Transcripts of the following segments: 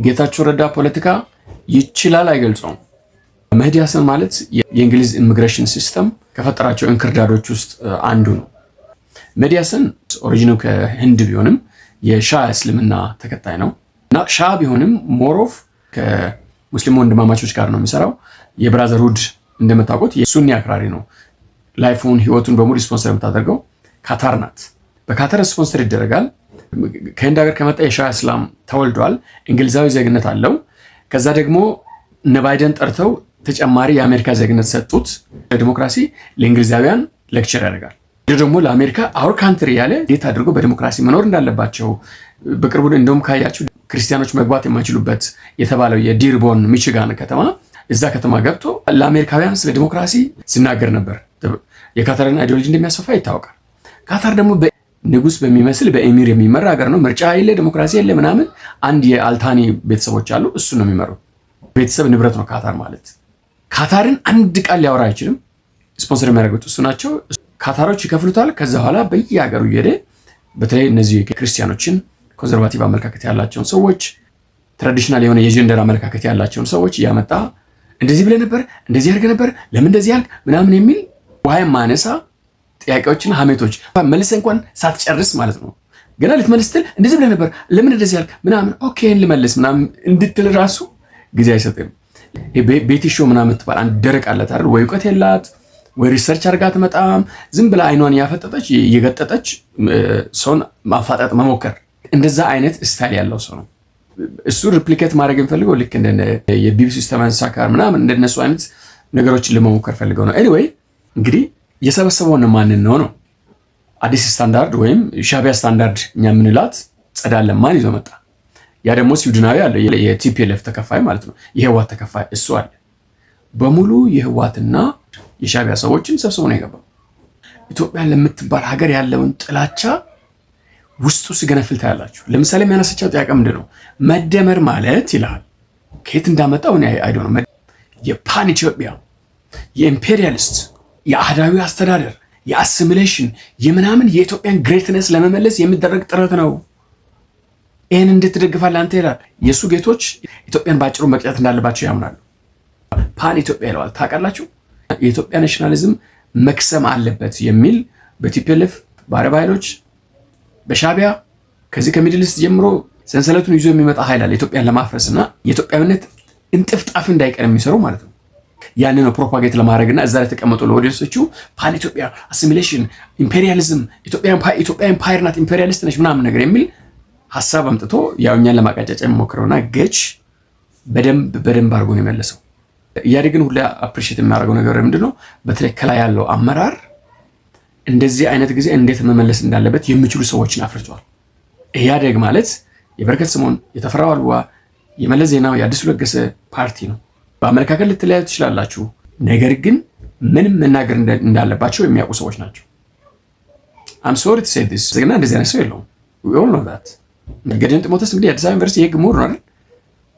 ጌታቸው ረዳ ፖለቲካ ይችላል አይገልጸውም። መህዲ ሀሰን ማለት የእንግሊዝ ኢሚግሬሽን ሲስተም ከፈጠራቸው እንክርዳዶች ውስጥ አንዱ ነው። መህዲ ሀሰን ኦሪጂኑ ከህንድ ቢሆንም የሻ እስልምና ተከታይ ነው እና ሻ ቢሆንም ሞሮፍ ከሙስሊም ወንድማማቾች ጋር ነው የሚሰራው። የብራዘርሁድ እንደምታውቁት የሱኒ አክራሪ ነው። ላይፉን ህይወቱን በሙሉ ስፖንሰር የምታደርገው ካታር ናት። በካታር ስፖንሰር ይደረጋል። ከህንድ ሀገር ከመጣ የሻ እስላም ተወልዷል። እንግሊዛዊ ዜግነት አለው። ከዛ ደግሞ እነ ባይደን ጠርተው ተጨማሪ የአሜሪካ ዜግነት ሰጡት። ለዲሞክራሲ ለእንግሊዛውያን ሌክቸር ያደርጋል። ደግሞ ለአሜሪካ አውር ካንትሪ ያለ እንዴት አድርጎ በዲሞክራሲ መኖር እንዳለባቸው በቅርቡ እንደውም ካያችሁ ክርስቲያኖች መግባት የማይችሉበት የተባለው የዲርቦን ሚቺጋን ከተማ እዛ ከተማ ገብቶ ለአሜሪካውያን ስለ ዲሞክራሲ ሲናገር ነበር። የካታርን አይዲዮሎጂ እንደሚያስፋፋ ይታወቃል። ካታር ደግሞ ንጉስ በሚመስል በኤሚር የሚመራ ሀገር ነው። ምርጫ የለ፣ ዲሞክራሲ የለ ምናምን። አንድ የአልታኒ ቤተሰቦች አሉ፣ እሱ ነው የሚመሩት። ቤተሰብ ንብረት ነው ካታር ማለት። ካታርን አንድ ቃል ሊያወራ አይችልም። ስፖንሰር የሚያደርጉት እሱ ናቸው። ካታሮች ይከፍሉታል። ከዛ በኋላ በየሀገሩ እየሄደ በተለይ እነዚህ ክርስቲያኖችን፣ ኮንዘርቫቲቭ አመለካከት ያላቸውን ሰዎች፣ ትራዲሽናል የሆነ የጀንደር አመለካከት ያላቸውን ሰዎች እያመጣ እንደዚህ ብለህ ነበር፣ እንደዚህ አድርገህ ነበር፣ ለምን እንደዚህ ያልክ ምናምን የሚል ውሃ ማነሳ ጥያቄዎችና ሀሜቶች መልሰህ እንኳን ሳትጨርስ ማለት ነው ገና ልትመልስ ስትል እንደዚህ ብለህ ነበር፣ ለምን እንደዚህ ያልክ ምናምን፣ ኦኬ ልመልስ ምናምን እንድትል ራሱ ጊዜ አይሰጥም። ቤቲ ሾው ምናምን ትባል አንድ ደረቅ አለት አይደል? ወይ እውቀት የላት ወይ ሪሰርች አድርጋ አትመጣም። ዝም ብላ አይኗን ያፈጠጠች እየገጠጠች ሰውን ማፋጠጥ መሞከር፣ እንደዛ አይነት ስታይል ያለው ሰው ነው። እሱ ሪፕሊኬት ማድረግ የሚፈልገው ልክ እንደ የቢቢሲ ስተመን ሳካር ምናምን እንደነሱ አይነት ነገሮችን ለመሞከር ፈልገው ነው። ኤኒዌይ እንግዲህ የሰበሰበውን ማንን ነው አዲስ ስታንዳርድ ወይም ሻቢያ ስታንዳርድ እኛ የምንላት ጸዳለ ማን ይዞ መጣ? ያ ደግሞ ስዊድናዊ አለ፣ የቲፒኤልኤፍ ተከፋይ ማለት ነው፣ የህዋት ተከፋይ እሱ አለ። በሙሉ የህዋትና የሻቢያ ሰዎችን ሰብስቦ ነው የገባው። ኢትዮጵያን ለምትባል ሀገር ያለውን ጥላቻ ውስጡ ሲገነፍል ታያላችሁ። ለምሳሌ የሚያነሳቸው ጥያቄ ምንድን ነው? መደመር ማለት ይልሃል። ከየት እንዳመጣው እኔ አይዶ ነው። የፓን ኢትዮጵያ፣ የኢምፔሪያሊስት፣ የአህዳዊ አስተዳደር፣ የአሲሚሌሽን የምናምን የኢትዮጵያን ግሬትነስ ለመመለስ የሚደረግ ጥረት ነው። ይህን እንዴት ትደግፋለህ አንተ ይላል። የእሱ ጌቶች ኢትዮጵያን በአጭሩ መቅጨት እንዳለባቸው ያምናሉ። ፓን ኢትዮጵያ ይለዋል። ታውቃላችሁ? የኢትዮጵያ ናሽናሊዝም መክሰም አለበት የሚል በቲፒኤልኤፍ በአረብ ኃይሎች በሻቢያ ከዚህ ከሚድል ኢስት ጀምሮ ሰንሰለቱን ይዞ የሚመጣ ኃይል አለ። ኢትዮጵያን ለማፍረስ እና የኢትዮጵያዊነት እንጥፍጣፍ እንዳይቀር የሚሰሩ ማለት ነው። ያንን ነው ፕሮፓጌት ለማድረግና እዛ ላይ ተቀመጡ ለኦዲየንሶቹ ፓን ኢትዮጵያ፣ አሲሚሌሽን፣ ኢምፔሪያሊዝም፣ ኢትዮጵያ ኢምፓየር ናት፣ ኢምፔሪያሊስት ነች ምናምን ነገር የሚል ሀሳብ አምጥቶ ያው እኛን ለማቃጨጫ የሚሞክረውና ገች በደንብ አድርጎ ነው የመለሰው። ኢህአዴግን ሁላ አፕሪሺየት የሚያደርገው ነገር ምንድነው? በተለይ ከላይ ያለው አመራር እንደዚህ አይነት ጊዜ እንዴት መመለስ እንዳለበት የሚችሉ ሰዎችን አፍርቷል። ኢህአዴግ ማለት የበረከት ስምኦን፣ የተፈራ ዋልዋ፣ የመለስ ዜናዊ፣ የአዲሱ ለገሰ ፓርቲ ነው። በአመለካከት ልትለያዩ ትችላላችሁ፣ ነገር ግን ምንም መናገር እንዳለባቸው የሚያውቁ ሰዎች ናቸው። አም ሶሪ ቱ ሴይ ዲስ ግን እንደዚህ አይነት ሰው የለውም። we all know that። ገዲዮን ጢሞቴዎስ እንግዲህ የአዲስ አበባ ዩኒቨርሲቲ የህግ ምሁር ነው አይደል?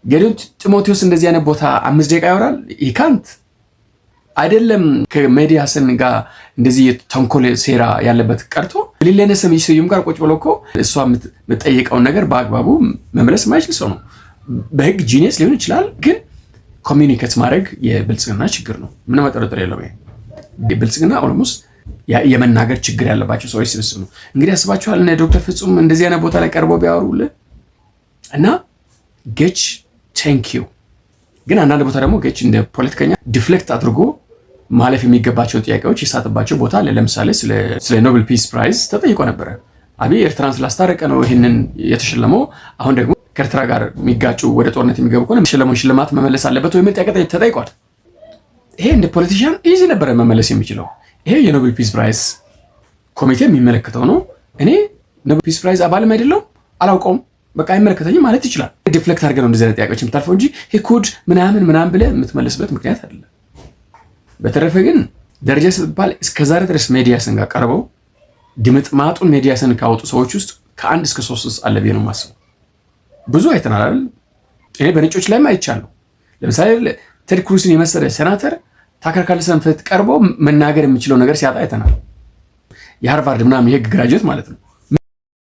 ገዲዮን ጢሞቴዎስ እንደዚህ አይነት ቦታ 5 ደቂቃ ያወራል? ይካንት አይደለም። ከመህዲ ሀሰን ጋር እንደዚህ ተንኮል ሴራ ያለበት ቀርቶ ሊለነ ስዩም ጋር ቁጭ ብሎ እኮ እሷ የምትጠይቀውን ነገር በአግባቡ መመለስ የማይችል ሰው ነው። በህግ ጂኒየስ ሊሆን ይችላል፣ ግን ኮሚኒኬት ማድረግ የብልጽግና ችግር ነው። ምንም ጥርጥር የለውም። የብልጽግና ኦልሞስት የመናገር ችግር ያለባቸው ሰዎች ስብስብ ነው። እንግዲህ አስባችኋል እነ ዶክተር ፍጹም እንደዚህ አይነት ቦታ ላይ ቀርበው ቢያወሩልህ እና ጌች ቴንኪዩ። ግን አንዳንድ ቦታ ደግሞ ጌች እንደ ፖለቲከኛ ዲፍሌክት አድርጎ ማለፍ የሚገባቸው ጥያቄዎች የሳትባቸው ቦታ አለ። ለምሳሌ ስለ ኖቤል ፒስ ፕራይዝ ተጠይቆ ነበረ። አብይ ኤርትራን ስላስታረቀ ነው ይህንን የተሸለመው፣ አሁን ደግሞ ከኤርትራ ጋር የሚጋጩ ወደ ጦርነት የሚገቡ ከሆነ የሚሸለመውን ሽልማት መመለስ አለበት ወይ የሚል ጥያቄ ተጠይቋል። ይሄ እንደ ፖለቲሽያን ኢዚ ነበረ መመለስ የሚችለው። ይሄ የኖቤል ፒስ ፕራይዝ ኮሚቴ የሚመለከተው ነው። እኔ ኖቤል ፒስ ፕራይዝ አባልም አይደለሁም፣ አላውቀውም፣ በቃ አይመለከተኝም ማለት ይችላል። ዲፍሌክት አድርገህ ነው እንደዚህ አይነት ጥያቄዎች የምታልፈው እንጂ ሂኩድ ምናምን ብለህ የምትመልስበት ምክንያት አይደለም። በተረፈ ግን ደረጃ ስትባል እስከዛሬ ድረስ መህዲ ሀሰን ጋር ቀርበው ድምጥማጡን መህዲ ሀሰን ካወጡ ሰዎች ውስጥ ከ1 እስከ 3 አለ ብዬ ነው የማስበው። ብዙ አይተናል አይደል? እኔ በነጮች ላይም አይቻለሁ። ለምሳሌ ቴድ ክሩስን የመሰለ ሴናተር ታከር ካርልሰን ፊት ቀርቦ መናገር የሚችለው ነገር ሲያጣ አይተናል። የሃርቫርድ ምናምን የህግ ግራጁዌት ማለት ነው።